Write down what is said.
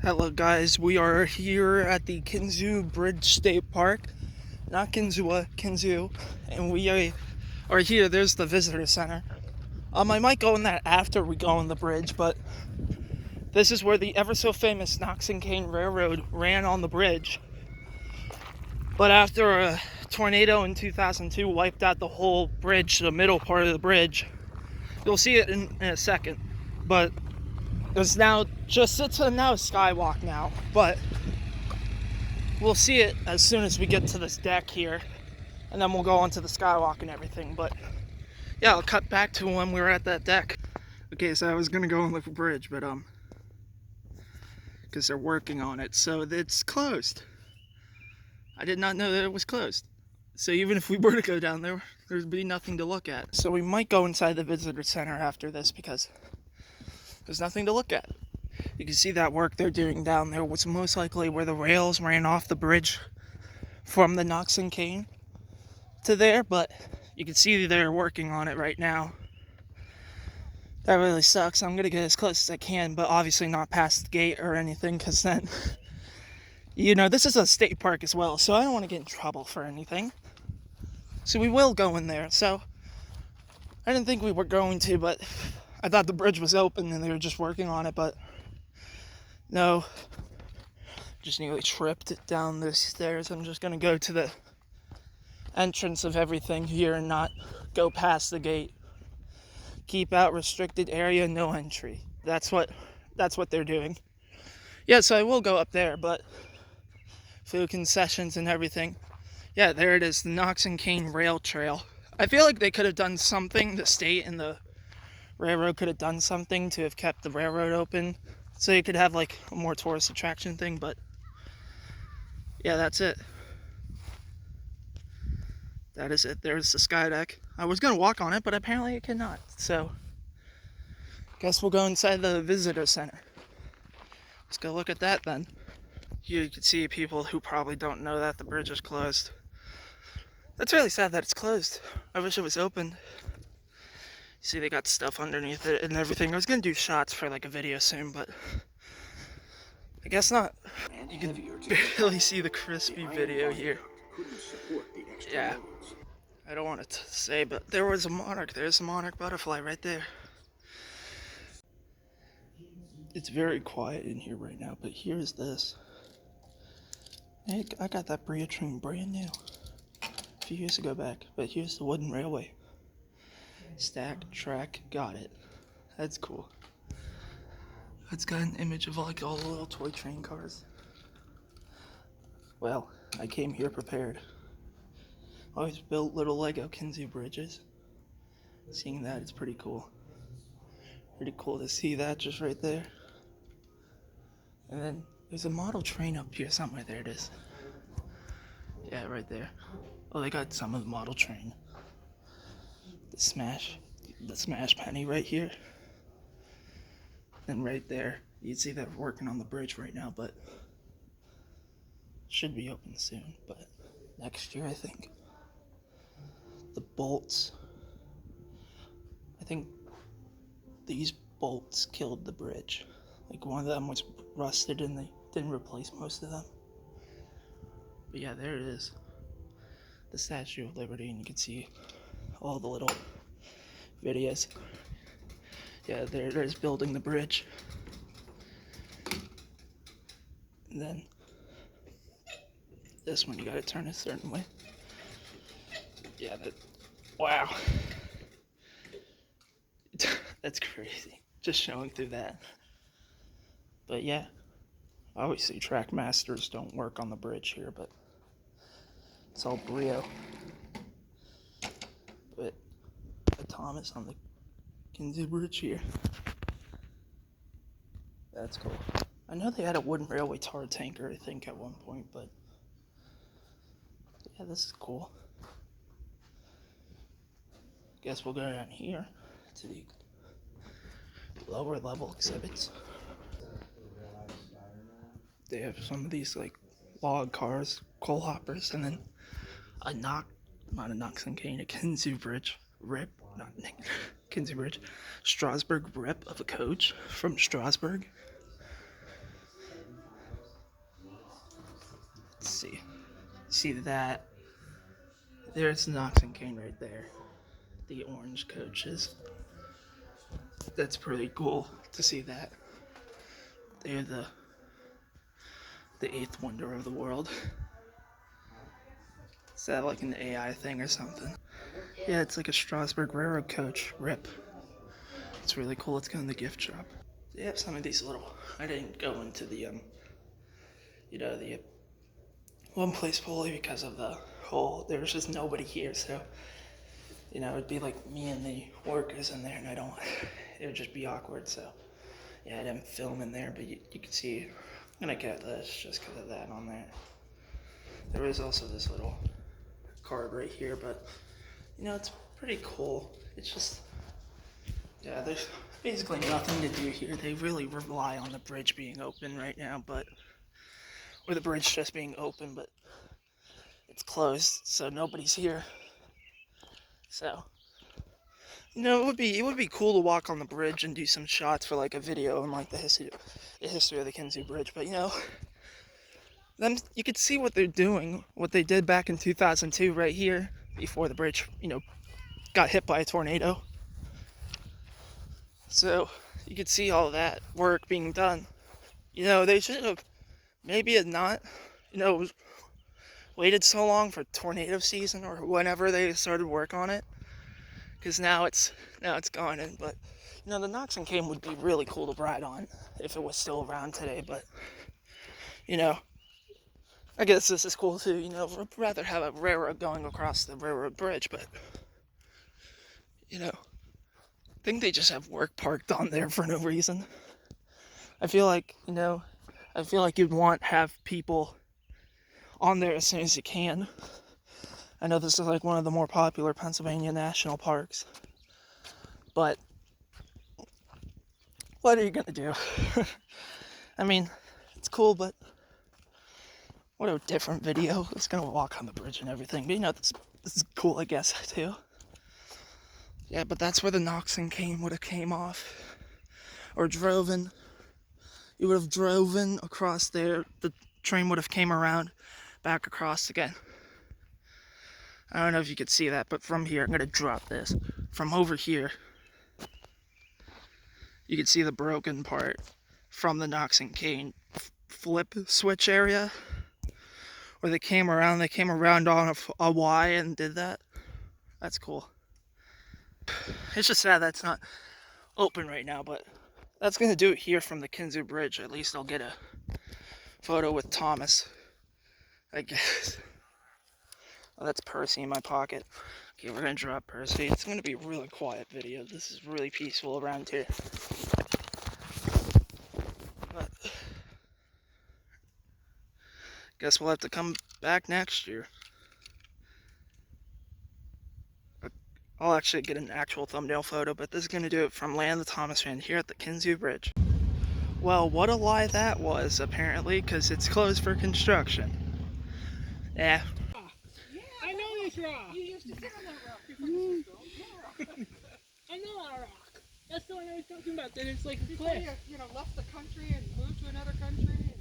Hello guys, we are here at the Kinzua Bridge State Park, not Kinzua, Kinzua, and we are here. There's the visitor center. I might go in that after we go on the bridge, but this is where the ever so famous Knox and Cane Railroad ran on the bridge. But after a tornado in 2002 wiped out the whole bridge, the middle part of the bridge, you'll see it in a second, but it's now a skywalk now, but we'll see it as soon as we get to this deck here, and then we'll go onto the skywalk and everything. But yeah, I'll cut back to when we were at that deck. Okay, so I was gonna go on the bridge, but because they're working on it, so it's closed. I did not know that it was closed. So even if we were to go down there, there'd be nothing to look at. So we might go inside the visitor center after this because there's nothing to look at. You can see that work they're doing down there was most likely where the rails ran off the bridge from the Knox and Cane to there, but you can see they're working on it right now. That really sucks. I'm gonna get as close as I can, but obviously not past the gate or anything, because then, this is a state park as well, so I don't want to get in trouble for anything. So we will go in there. So I didn't think we were going to, but I thought the bridge was open and they were just working on it, but no. Just nearly tripped down the stairs. I'm just gonna go to the entrance of everything here and not go past the gate. Keep out restricted area, no entry. That's what they're doing. Yeah, so I will go up there, but food concessions and everything. Yeah, there it is, the Knox and Cane Rail Trail. I feel like they could have done something, the state and the railroad could have done something to have kept the railroad open so you could have like a more tourist attraction thing, but yeah, that's it. That is it. There's the sky deck. I was gonna walk on it, but apparently I cannot, so guess we'll go inside the visitor center. Let's go look at that then. Here you can see people who probably don't know that the bridge is closed. That's really sad that it's closed. I wish it was open. See, they got stuff underneath it and everything. I was gonna do shots for like a video soon, but I guess not. You can barely see the crispy video here. Yeah. I don't want to say, but there was a monarch. There's a monarch butterfly right there. It's very quiet in here right now, but here's this. Hey, I got that Bria train brand new a few years ago back, but here's the wooden railway. Stacked track, got it. That's cool. It's got an image of like all the little toy train cars. Well, I came here prepared. Always built little Lego Kinzua bridges. Seeing that, it's pretty cool. Pretty cool to see that just right there. And then there's a model train up here somewhere. There it is. Yeah, right there. Oh, they got some of the model train. The smash penny right here. And right there, you'd see that working on the bridge right now, but should be open soon, but next year I think. The bolts, I think these bolts killed the bridge. Like one of them was rusted and they didn't replace most of them. But yeah, there it is. The Statue of Liberty, and you can see all the little videos. Yeah, there it is, building the bridge. And then this one you gotta turn a certain way. Yeah, wow. That's crazy. Just showing through that. But yeah, obviously track masters don't work on the bridge here, but it's all Brio. But Thomas on the Kinzua Bridge here. That's cool. I know they had a wooden railway tar tanker, I think, at one point, but yeah, this is cool. Guess we'll go down here to the lower level exhibits. They have some of these like log cars, coal hoppers, and then not a Knox and Cane, a Kinzua Bridge Kinzua Bridge, Strasbourg rip of a coach from Strasbourg. Let's see. See that? There's Knox and Kane right there. The orange coaches. That's pretty cool to see that. They're the eighth wonder of the world. Is that like an AI thing or something? Yeah, it's like a Strasbourg Railroad coach. RIP. It's really cool. Let's go in the gift shop. They have some of these little. I didn't go into the the one place fully because of the whole. There was just nobody here, so it'd be like me and the workers in there, and I don't. It would just be awkward. So yeah, I didn't film in there, but you can see. I'm gonna get this just because of that on there. There is also this little card right here, but it's pretty cool. It's just, yeah, there's basically nothing to do here. They really rely on the bridge being open right now, or the bridge just being open, but it's closed, so nobody's here. So, it would be cool to walk on the bridge and do some shots for like a video and like the history of the Kinzua Bridge, but then you could see what they're doing, what they did back in 2002 right here before the bridge, got hit by a tornado. So you could see all that work being done. They should have maybe not, waited so long for tornado season or whenever they started work on it. Because now it's gone in. But the Knox and Kane would be really cool to ride on if it was still around today. But I guess this is cool too. I'd rather have a railroad going across the railroad bridge, but I think they just have work parked on there for no reason. I feel like you'd have people on there as soon as you can. I know this is like one of the more popular Pennsylvania national parks, but what are you gonna do? I mean, it's cool, but what a different video. It's gonna walk on the bridge and everything, but this is cool, I guess, too. Yeah, but that's where the Knox and Kane would have came off, or driven. You would have driven across there. The train would have came around, back across again. I don't know if you could see that, but from here, I'm gonna drop this. From over here, you can see the broken part from the Knox and Kane flip switch area, where they came around on a Y and did that. That's cool. It's just sad that's not open right now, but that's gonna do it here from the Kinzua Bridge. At least I'll get a photo with Thomas, I guess. Oh, that's Percy in my pocket. Okay, we're gonna drop Percy. It's gonna be a really quiet video. This is really peaceful around here. But guess we'll have to come back next year. I'll actually get an actual thumbnail photo, but this is gonna do it from Land the Thomas fan here at the Kinzua Bridge. Well, what a lie that was, apparently, because it's closed for construction. Yeah. I know this rock. You used to sit on that rock before you I know that rock. That's the one I was talking about. That it's like a cliff. Before you left the country and moved to another country.